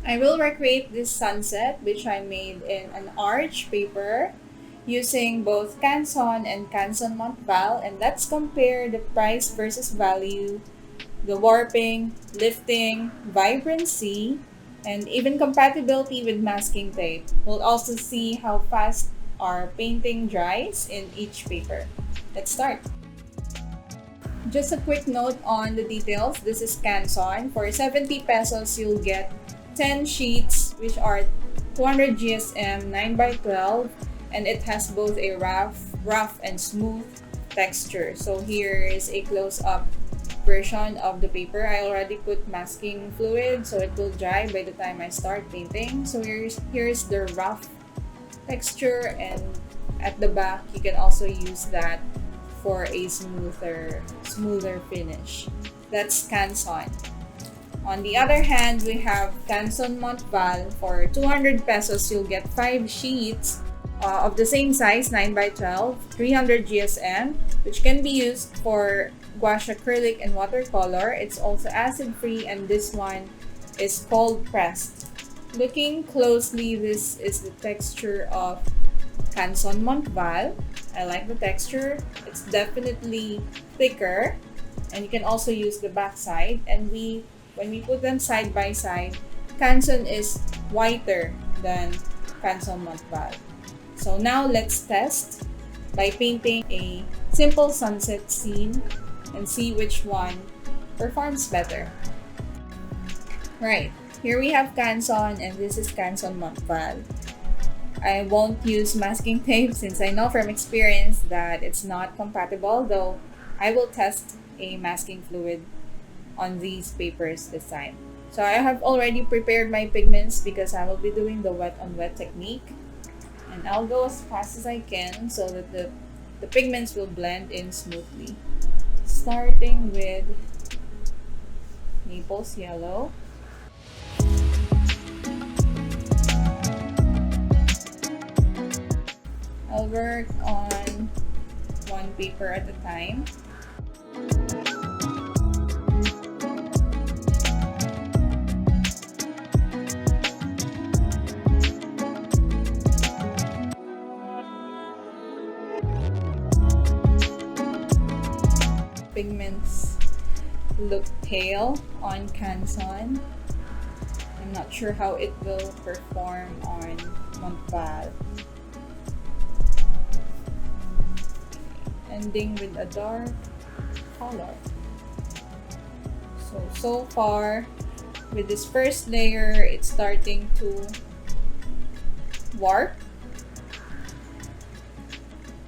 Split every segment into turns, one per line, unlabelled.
I will recreate this sunset, which I made in an arch paper using both Canson and Canson Montval, and let's compare the price versus value, the warping, lifting, vibrancy, and even compatibility with masking tape. We'll also see how fast our painting dries in each paper. Let's start. Just a quick note on the details. This is Canson. For 70 pesos, you'll get 10 sheets, which are 200 GSM 9 by 12, and it has both a rough and smooth texture. So here is a close-up version of the paper. I already put masking fluid, so it will dry by the time I start painting. So here's the rough texture, and at the back, you can also use that for a smoother finish. That's Canson. On the other hand, we have Canson Montval. For 200 pesos, you'll get 5 sheets of the same size, 9 by 12, 300 GSM, which can be used for gouache, acrylic, and watercolor. It's also acid-free, and this one is cold pressed. Looking closely, this is the texture of Canson Montval. I like the texture. It's definitely thicker, and you can also use the back side. And when we put them side by side, Canson is whiter than Canson Montval. So now let's test by painting a simple sunset scene and see which one performs better. Right, here we have Canson, and this is Canson Montval. I won't use masking tape since I know from experience that it's not compatible, though I will test a masking fluid on these papers this time. So I have already prepared my pigments because I will be doing the wet on wet technique. And I'll go as fast as I can so that the pigments will blend in smoothly. Starting with Naples Yellow. I'll work on one paper at a time. Pigments look pale on Canson. I'm not sure how it will perform on Montval. Ending with a dark color. So far with this first layer, it's starting to warp,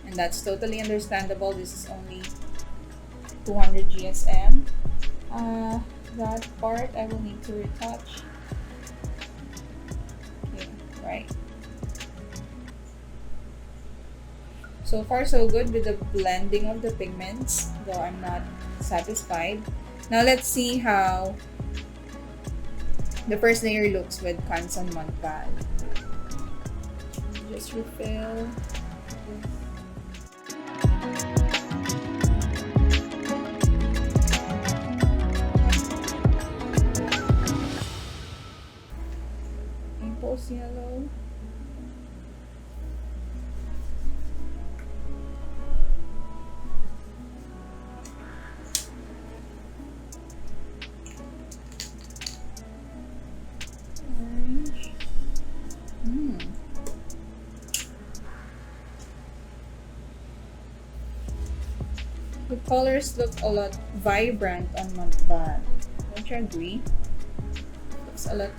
and that's totally understandable. This is only 200 GSM. That part I will need to retouch. Okay, right. So far so good with the blending of the pigments, though I'm not satisfied. Now let's see how the first layer looks with Canson Montval. Just refill. Naples Yellow. The colors look a lot vibrant on Montval. Don't you agree? Looks a lot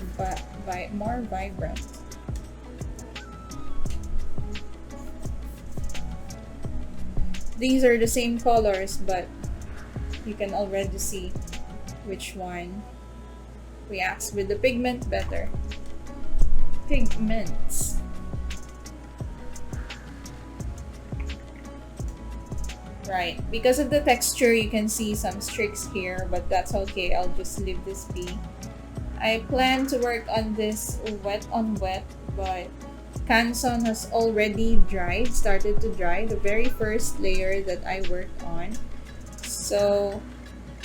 more vibrant. These are the same colors, but you can already see which one reacts with the pigment better. Pigments. Right, because of the texture, you can see some streaks here, but that's okay. I'll just leave this be. I plan to work on this wet on wet, but Canson has already started to dry, the very first layer that I worked on. So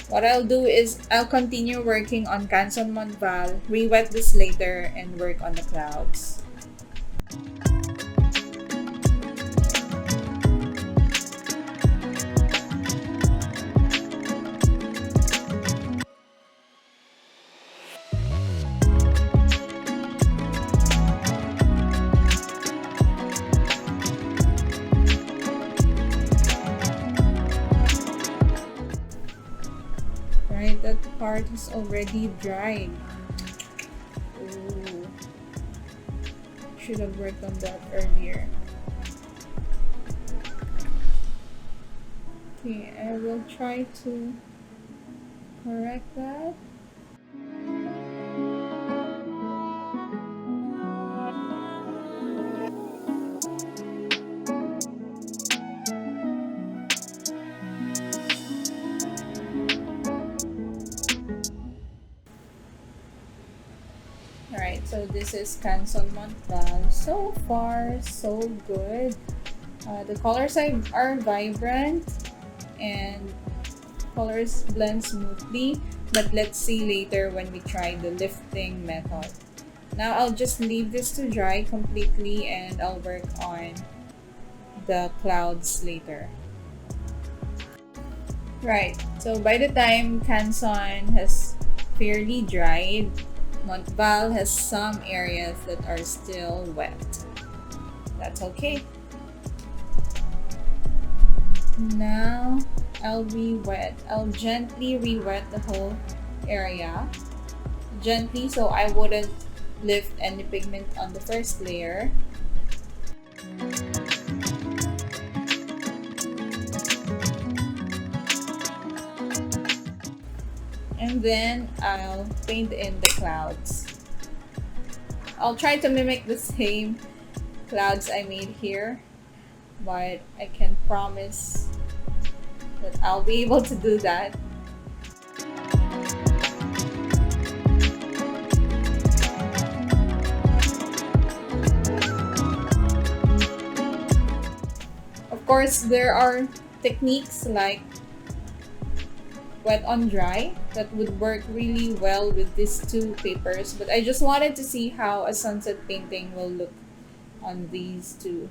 What I'll do is I'll continue working on Canson Montval, re-wet this later, and work on the clouds. Right, that part is already dried. Ooh. Should have worked on that earlier. Okay, I will try to correct that. Alright, so this is Canson Montval. So far, so good. The colors are vibrant and colors blend smoothly, but let's see later when we try the lifting method. Now I'll just leave this to dry completely and I'll work on the clouds later. Right, so by the time Canson has fairly dried, Montval has some areas that are still wet. That's okay. Now I'll gently re-wet the whole area. Gently, so I wouldn't lift any pigment on the first layer. And then I'll paint in the clouds. I'll try to mimic the same clouds I made here, but I can promise that I'll be able to do that. Of course, there are techniques like wet on dry that would work really well with these two papers, but I just wanted to see how a sunset painting will look on these two.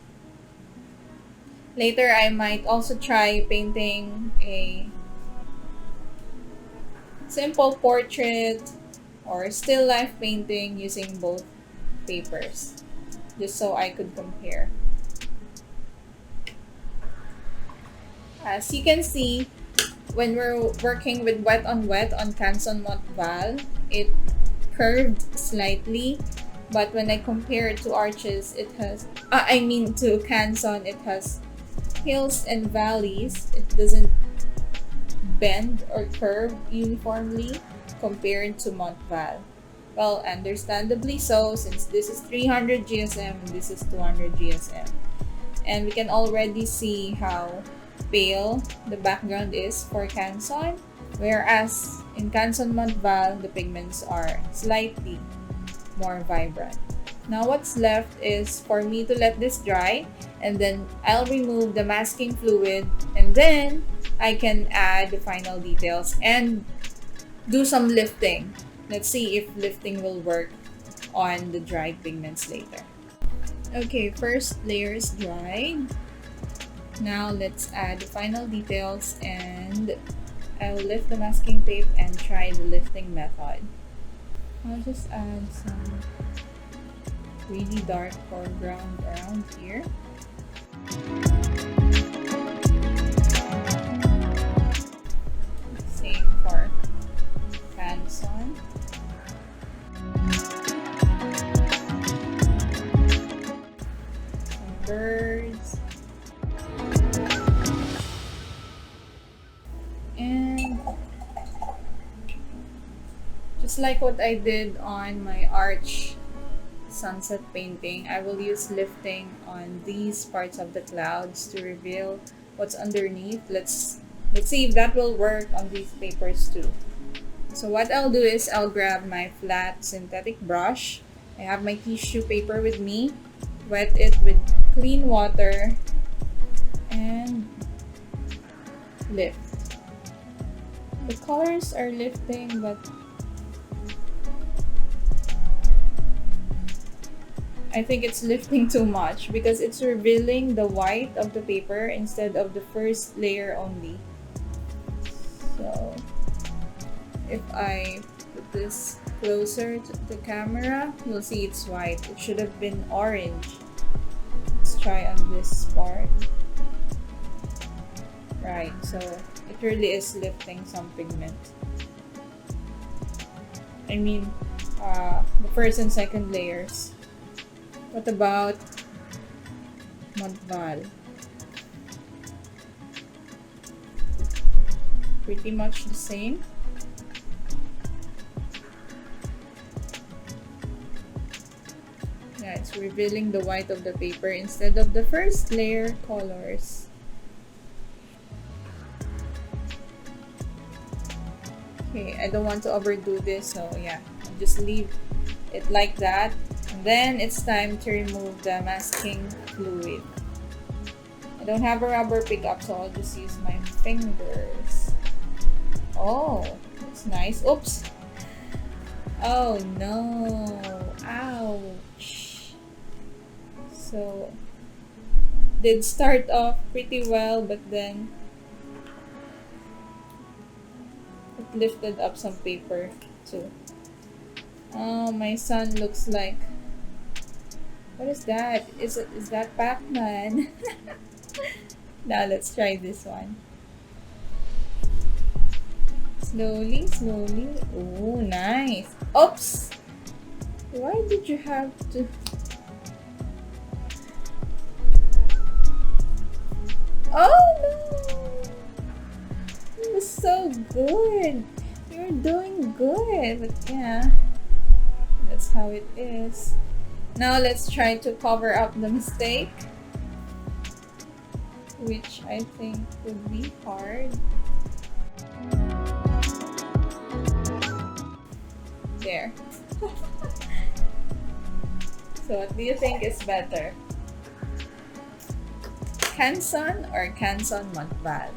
Later, I might also try painting a simple portrait or still life painting using both papers, just so I could compare. As you can see, when we're working with wet on Canson Montval, it curved slightly, but when I compare it to arches, it has, to Canson, it has hills and valleys. It doesn't bend or curve uniformly compared to Montval. Well, understandably so, since this is 300 GSM and this is 200 GSM. And we can already see how pale the background is for Canson, whereas in Canson Montval, the pigments are slightly more vibrant. Now what's left is for me to let this dry, and then I'll remove the masking fluid, and then I can add the final details and do some lifting. Let's see if lifting will work on the dried pigments later. Okay, first layer is dried. Now let's add the final details, and I'll lift the masking tape and try the lifting method. I'll just add some really dark foreground around here. Same for Canson. Some birds. And just like what I did on my arch sunset painting, I will use lifting on these parts of the clouds to reveal what's underneath. Let's see if that will work on these papers too. So what I'll do is I'll grab my flat synthetic brush. I have my tissue paper with me, wet it with clean water, and lift. The colors are lifting, but I think it's lifting too much because it's revealing the white of the paper instead of the first layer only. So if I put this closer to the camera, you'll see it's white. It should have been orange. Let's try on this part. Right, so it really is lifting some pigment. I mean, the first and second layers. What about Montval? Pretty much the same. Yeah, it's revealing the white of the paper instead of the first layer colors. Okay, I don't want to overdo this, so yeah, I'll just leave it like that. And then it's time to remove the masking fluid. I don't have a rubber pickup, so I'll just use my fingers. Oh, that's nice. Oops. Oh no. Ouch. So, did start off pretty well, but then it lifted up some paper too. Oh, my son looks like... What is that? Is that Pac-Man? Now let's try this one. Slowly, slowly. Oh, nice. Oops! Why did you have to... Oh no! It was so good. You're doing good. But yeah, that's how it is. Now let's try to cover up the mistake, which I think would be hard. There. So what do you think is better? Canson or Canson Montval?